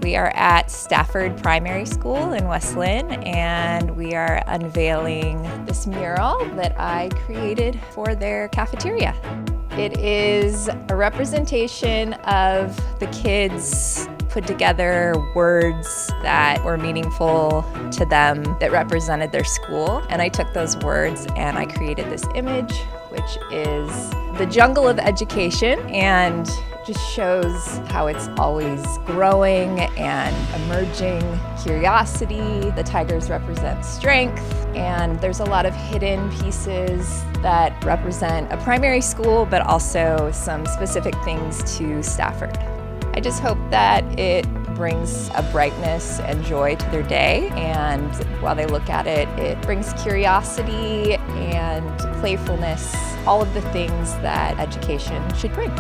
We are at Stafford Primary School in West Linn, and we are unveiling this mural that I created for their cafeteria. It is a representation of the kids put together words that were meaningful to them that represented their school. And I took those words and I created this image, which is the jungle of education, and just shows how it's always growing and emerging. Curiosity, the tigers represent strength, and there's a lot of hidden pieces that represent a primary school, but also some specific things to Stafford. I just hope that it brings a brightness and joy to their day, and while they look at it, it brings curiosity and playfulness, all of the things that education should bring.